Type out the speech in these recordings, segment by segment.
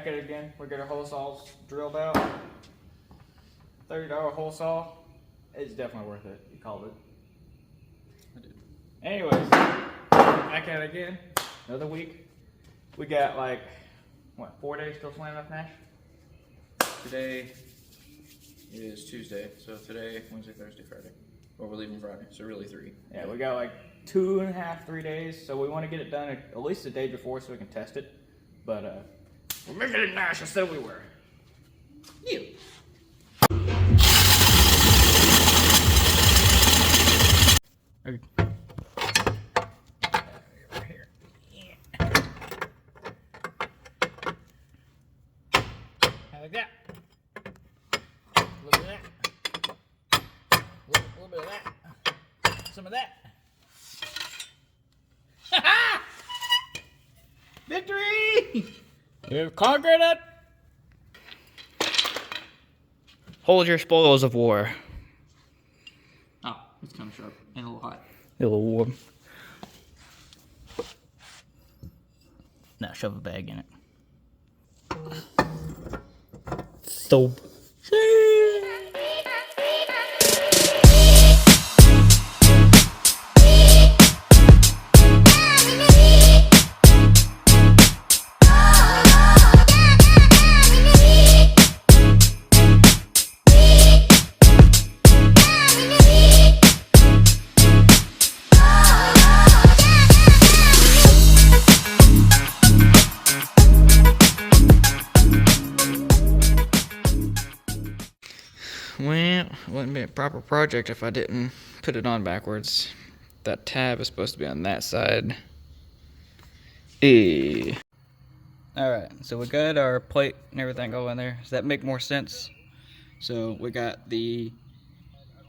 back at it again. We got our hole saws drilled out. $30 hole saw. It's definitely worth it. You called it. I did. Anyways, back at it again. Another week. We got like, what, 4 days till Slammedenuff Nash? Today is Tuesday, so today, Wednesday, Thursday, Friday. Well, we're leaving Friday, so really 3. Yeah, we got like 2.5, 3 days. So we want to get it done at least the day before so we can test it. But we're making it Nash instead we were. Yeah. Okay. Like that. A little bit of that. A little bit of that. Some of that. Ha-ha! Victory! We've conquered it! Hold your spoils of war. Oh, it's kind of sharp and a little hot. A little warm. Now shove a bag in it. Soap. Well, it wouldn't be a proper project if I didn't put it on backwards. That tab is supposed to be on that side. Alright, so we got our plate and everything going there. Does that make more sense? So we got the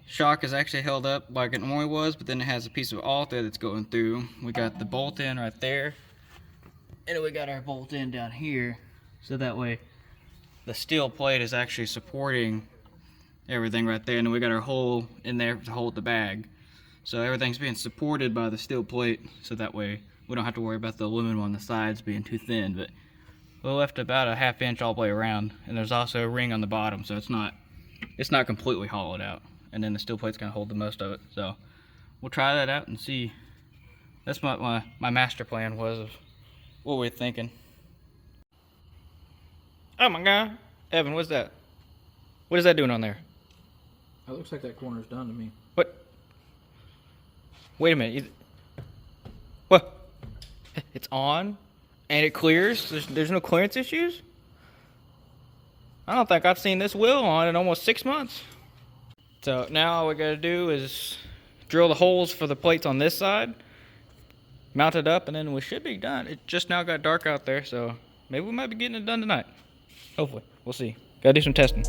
shock is actually held up like it normally was, but then it has a piece of alt there that's going through. We got the bolt in right there. And then we got our bolt in down here. So that way the steel plate is actually supporting everything right there, and then we got our hole in there to hold the bag. So everything's being supported by the steel plate, so that way we don't have to worry about the aluminum on the sides being too thin. But we left about a 1/2 inch all the way around, and there's also a ring on the bottom, so it's not completely hollowed out. And then the steel plate's gonna hold the most of it. So we'll try that out and see. That's what my master plan was of what we're thinking. Oh my God, Evan, what's that? What is that doing on there? It looks like that corner's done to me. What? Wait a minute. What? It's on and it clears? There's no clearance issues? I don't think I've seen this wheel on in almost 6 months. So now all we gotta do is drill the holes for the plates on this side, mount it up, and then we should be done. It just now got dark out there, so maybe we might be getting it done tonight. Hopefully. We'll see. Gotta do some testing.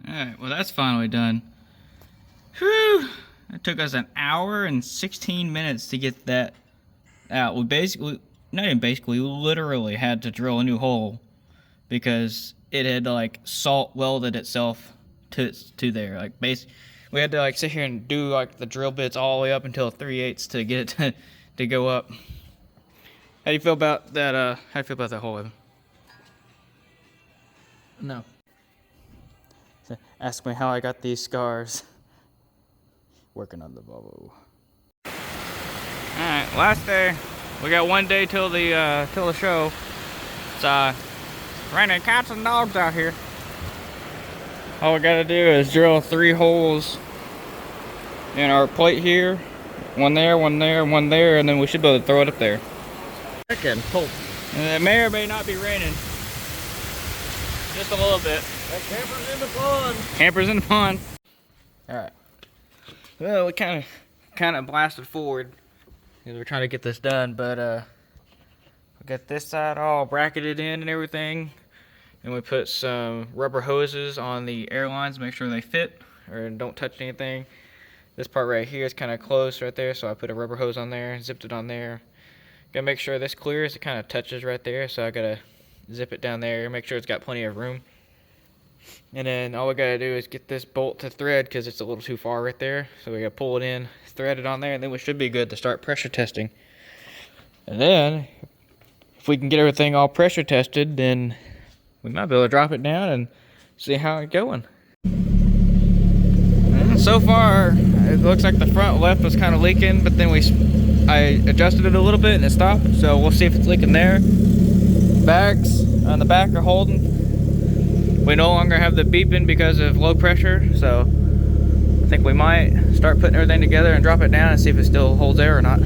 Alright, well that's finally done. Whew! It took us 1 hour and 16 minutes to get that out. We basically, not even basically, we literally had to drill a new hole because it had like salt welded itself to there. Like we had to like sit here and do like the drill bits all the way up until 3/8 to get it to go up. How do you feel about that? How do you feel about that hole, Evan? No. So ask me how I got these scars. Working on the Volvo. Alright, last day. We got 1 day till the show. It's raining cats and dogs out here. All we gotta do is drill 3 holes in our plate here. One there, one there, one there, and then we should be able to throw it up there. Freaking cold. And it may or may not be raining. Just a little bit. That camper's in the pond. Camper's in the pond. Alright. Well, we kind of blasted forward because we're trying to get this done, but we got this side all bracketed in and everything, and we put some rubber hoses on the air lines, make sure they fit or don't touch anything. This part right here is kind of close right there, so I put a rubber hose on there, zipped it on there. Gotta make sure this clears. It kind of touches right there, so I gotta zip it down there, make sure it's got plenty of room. And then all we gotta do is get this bolt to thread because it's a little too far right there. So we gotta pull it in, thread it on there, and then we should be good to start pressure testing. And then, if we can get everything all pressure tested, then we might be able to drop it down and see how it's going. And so far, it looks like the front left was kind of leaking, but then I adjusted it a little bit and it stopped. So we'll see if it's leaking there. Bags on the back are holding. We no longer have the beeping because of low pressure, so I think we might start putting everything together and drop it down and see if it still holds air or not.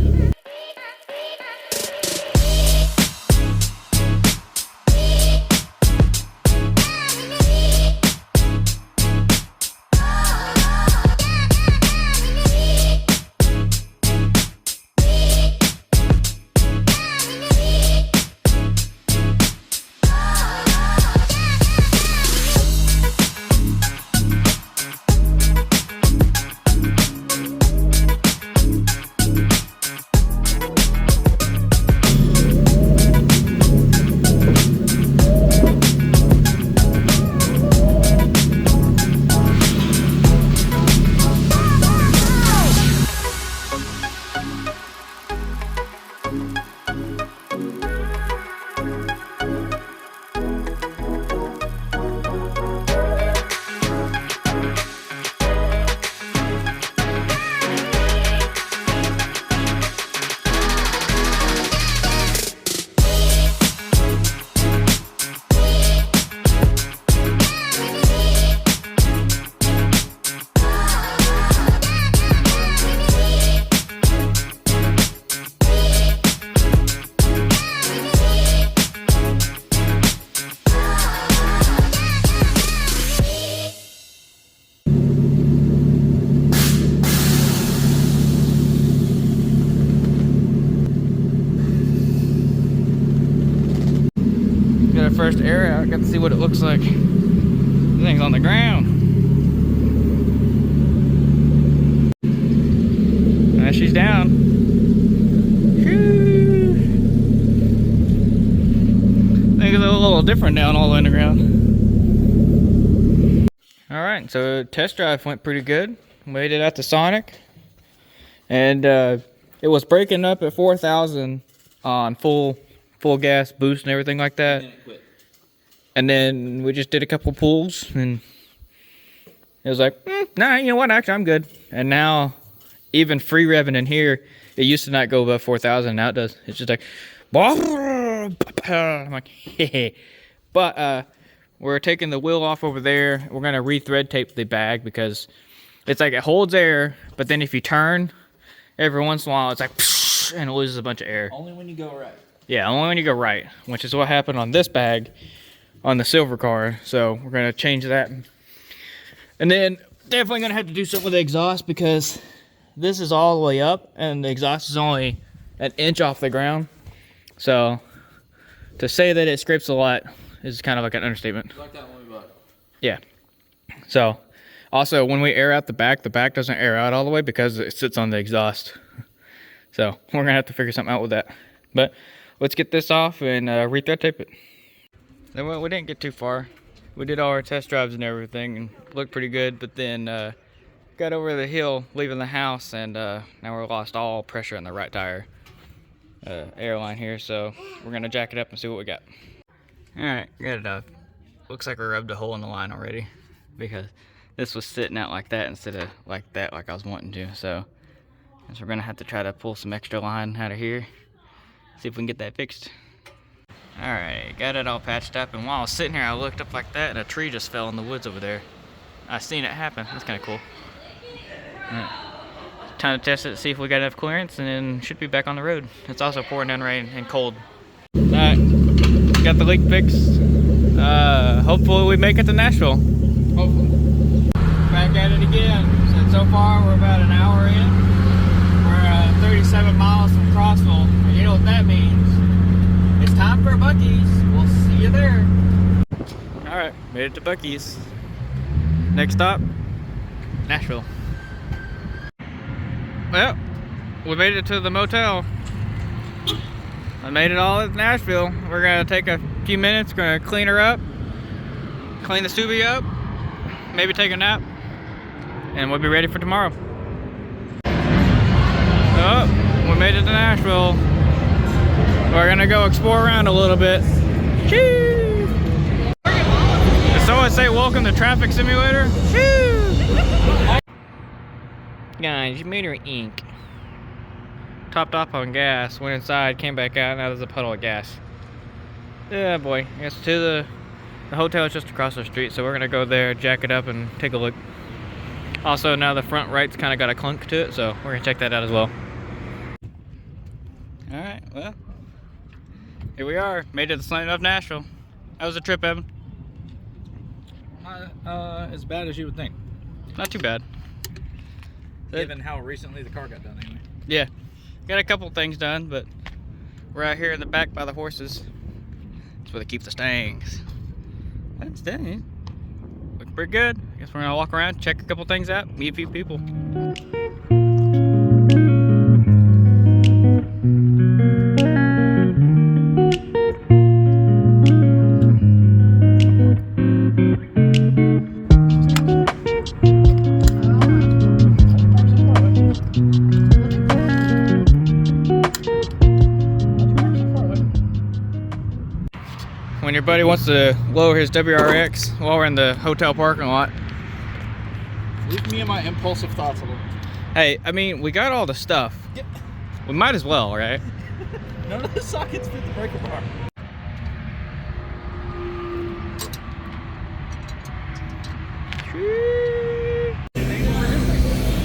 First air out, got to see what it looks like. This thing's on the ground. Now she's down. I think it's a little different down all the way on the ground. Alright, so test drive went pretty good. Made it out to Sonic. And it was breaking up at 4,000 on full gas boost and everything like that. And then it quit. And then we just did a couple pulls and it was like, nah, you know what, actually I'm good. And now, even free revving in here, it used to not go above 4,000, now it does. It's just like, I'm like, hey. But we're taking the wheel off over there. We're gonna re-thread tape the bag because it's like it holds air, but then if you turn, every once in a while it's like, and it loses a bunch of air. Only when you go right. Yeah, only when you go right, which is what happened on this bag on the silver car. So we're gonna change that. And then definitely gonna have to do something with the exhaust because this is all the way up and the exhaust is only an inch off the ground. So to say that it scrapes a lot is kind of like an understatement. Like that when we bought it. Yeah. So also when we air out the back doesn't air out all the way because it sits on the exhaust. So we're gonna have to figure something out with that. But let's get this off and re-thread tape it. Well, we didn't get too far. We did all our test drives and everything and looked pretty good, but then got over the hill leaving the house and now we're lost all pressure in the right tire airline here, so we're gonna jack it up and see what we got. Alright, got it up. Looks like we rubbed a hole in the line already because this was sitting out like that instead of like that like I was wanting to, so we're gonna have to try to pull some extra line out of here, see if we can get that fixed. Alright, got it all patched up, and while I was sitting here I looked up like that and a tree just fell in the woods over there. I seen it happen. That's kind of cool. Alright. Time to test it, see if we got enough clearance, and then should be back on the road. It's also pouring down rain and cold. Alright, got the leak fixed. Hopefully we make it to Nashville. Hopefully. Back at it again. So it's so far we're about an hour in. We're 37 miles from Crossville. And you know what that means. It's time for Buc-ee's. We'll see you there. Alright, made it to Buc-ee's. Next stop, Nashville. Well, we made it to the motel. I made it all at Nashville. We're gonna take a few minutes, gonna clean her up, clean the Subi up, maybe take a nap, and we'll be ready for tomorrow. Oh, we made it to Nashville. We're gonna go explore around a little bit. Choo! Did someone say welcome to Traffic Simulator? Choo! Guys, you made her ink. Topped off on gas, went inside, came back out, now there's a puddle of gas. Yeah, boy. It's to the hotel is just across the street, so we're gonna go there, jack it up, and take a look. Also, now the front right's kind of got a clunk to it, so we're gonna check that out as well. All right, well, here we are. Made it to Slammedenuff Nashville. How was the trip, Evan? Not as bad as you would think. Not too bad. Given how recently the car got done, anyway. Yeah. Got a couple things done, but we're out here in the back by the horses. That's where they keep the stangs. That's dang. Look pretty good. I guess we're gonna walk around, check a couple things out, meet a few people. When your buddy wants to lower his WRX while we're in the hotel parking lot. Leave me and my impulsive thoughts alone. Hey, I mean, we got all the stuff. Yeah. We might as well, right? None of the sockets fit the breaker bar.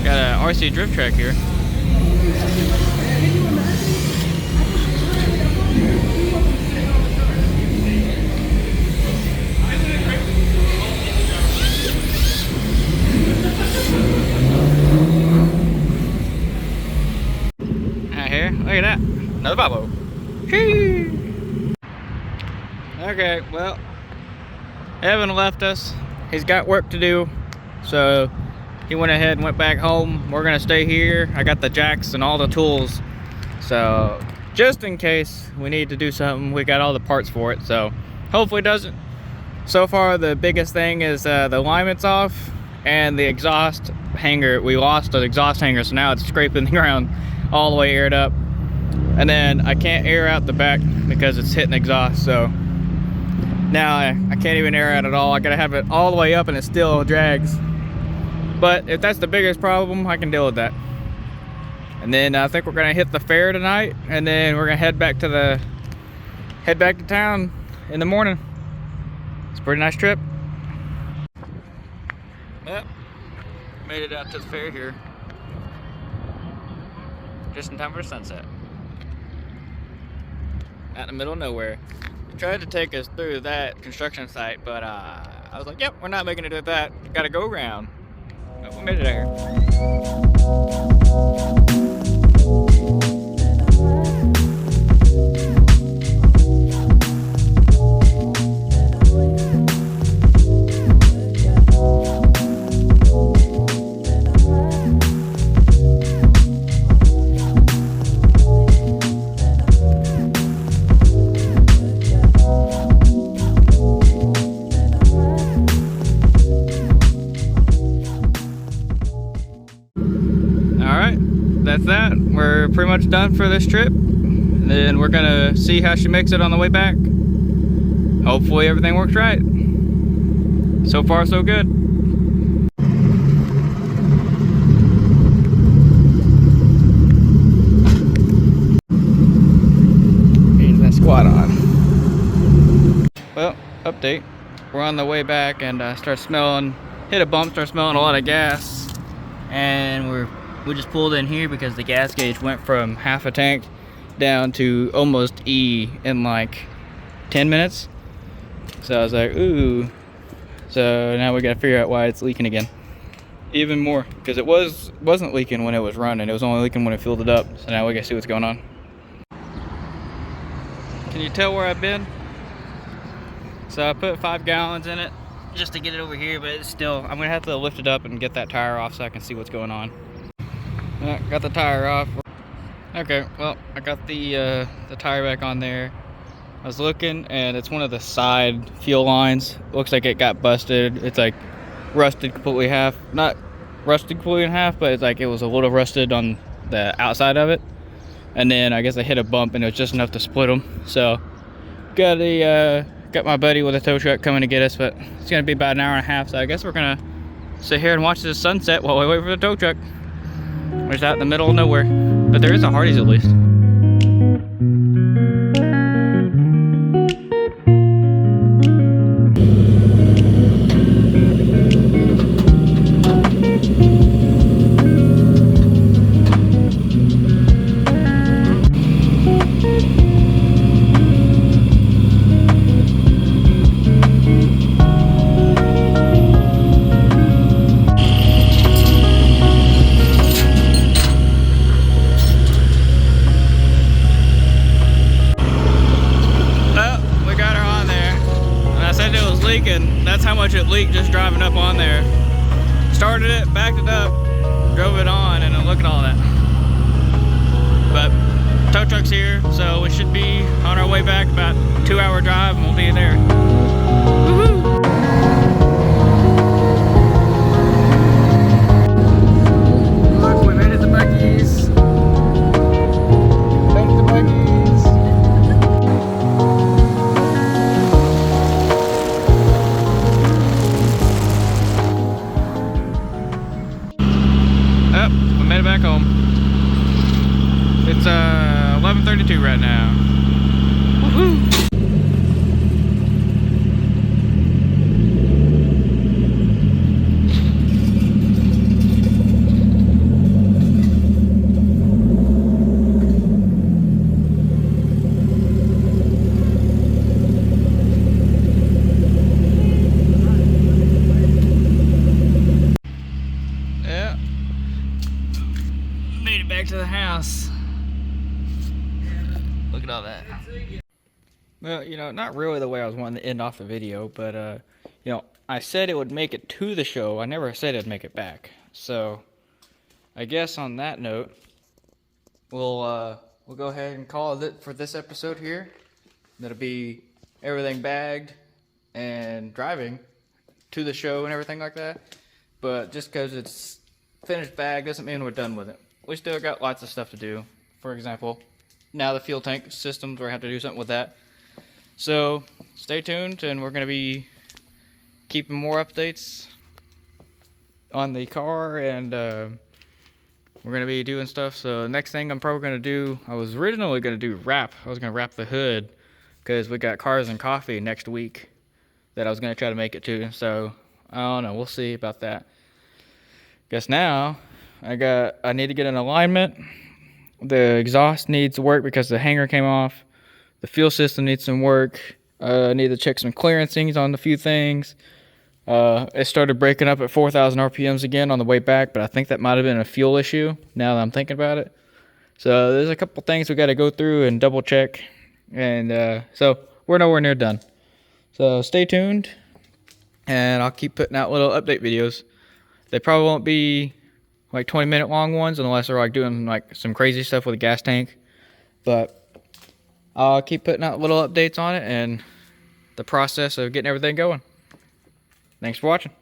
Got a RC drift track here. Here, look at that. Another Volvo. Okay, well, Evan left us. He's got work to do, so he went ahead and went back home. We're gonna stay here. I got the jacks and all the tools, so just in case we need to do something, we got all the parts for it, so hopefully it doesn't. So far, the biggest thing is the alignment's off and the exhaust hanger. We lost the exhaust hanger, so now it's scraping the ground all the way aired up, and then I can't air out the back because it's hitting exhaust, so now I can't even air out at all. I gotta have it all the way up and it still drags. But if that's the biggest problem, I can deal with that. And then I think we're gonna hit the fair tonight, and then we're gonna head back to town in the morning. It's a pretty nice trip. Yep, made it out to the fair here. Just in time for sunset. Out in the middle of nowhere. They tried to take us through that construction site, but I was like, yep, we're not making it to that. Gotta go around. But we made it out here. That's that. We're pretty much done for this trip. And then we're gonna see how she makes it on the way back. Hopefully everything works right. So far, so good. Getting that squat on. Well, update. We're on the way back and hit a bump, start smelling a lot of gas. And we just pulled in here because the gas gauge went from half a tank down to almost E in like 10 minutes. So I was like, ooh. So now we gotta figure out why it's leaking again. even more, because it wasn't leaking when it was running. It was only leaking when it filled it up. So now we gotta see what's going on. Can you tell where I've been? So I put 5 gallons in it just to get it over here, but it's still, I'm gonna have to lift it up and get that tire off so I can see what's going on. Got the tire off. Okay, well, I got the tire back on there. I was looking, and it's one of the side fuel lines. Looks like it got busted. It's like rusted completely half. Not rusted completely in half, but it's like it was a little rusted on the outside of it. And then I guess I hit a bump, and it was just enough to split them. So got my buddy with a tow truck coming to get us, but it's gonna be about an hour and a half. So I guess we're gonna sit here and watch the sunset while we wait for the tow truck. We're just out in the middle of nowhere, but there is a Hardee's at least. Leaking. That's how much it leaked just driving up on there. Started it, backed it up, drove it on, and then look at all that. But tow truck's here, so we should be on our way back. About a 2-hour drive, and we'll be there. Woohoo! Look, we made it to Buc-ee's. Made it to Buc-ee's. Back home. It's 11:32 right now. Woohoo! Back to the house. Look at all that. Well, you know, not really the way I was wanting to end off the video, but you know, I said it would make it to the show. I never said it'd make it back. So I guess on that note, we'll go ahead and call it for this episode here. That'll be everything bagged and driving to the show and everything like that. But just because it's finished bag doesn't mean we're done with it. We still got lots of stuff to do. For example, now the fuel tank systems, we're going to have to do something with that. So stay tuned, and we're going to be keeping more updates on the car, and we're going to be doing stuff. So the next thing I'm probably going to do, I was originally going to do wrap. I was going to wrap the hood because we got Cars and Coffee next week that I was going to try to make it to. So I don't know. We'll see about that. Guess now I need to get an alignment. The exhaust needs work because the hanger came off. The fuel system needs some work. I need to check some clearancings on a few things. It started breaking up at 4,000 RPMs again on the way back, but I think that might have been a fuel issue now that I'm thinking about it. So there's a couple things we got to go through and double check. And so we're nowhere near done. So stay tuned, and I'll keep putting out little update videos. They probably won't be like 20-minute long ones unless they're like doing like some crazy stuff with a gas tank, but I'll keep putting out little updates on it and the process of getting everything going. Thanks for watching.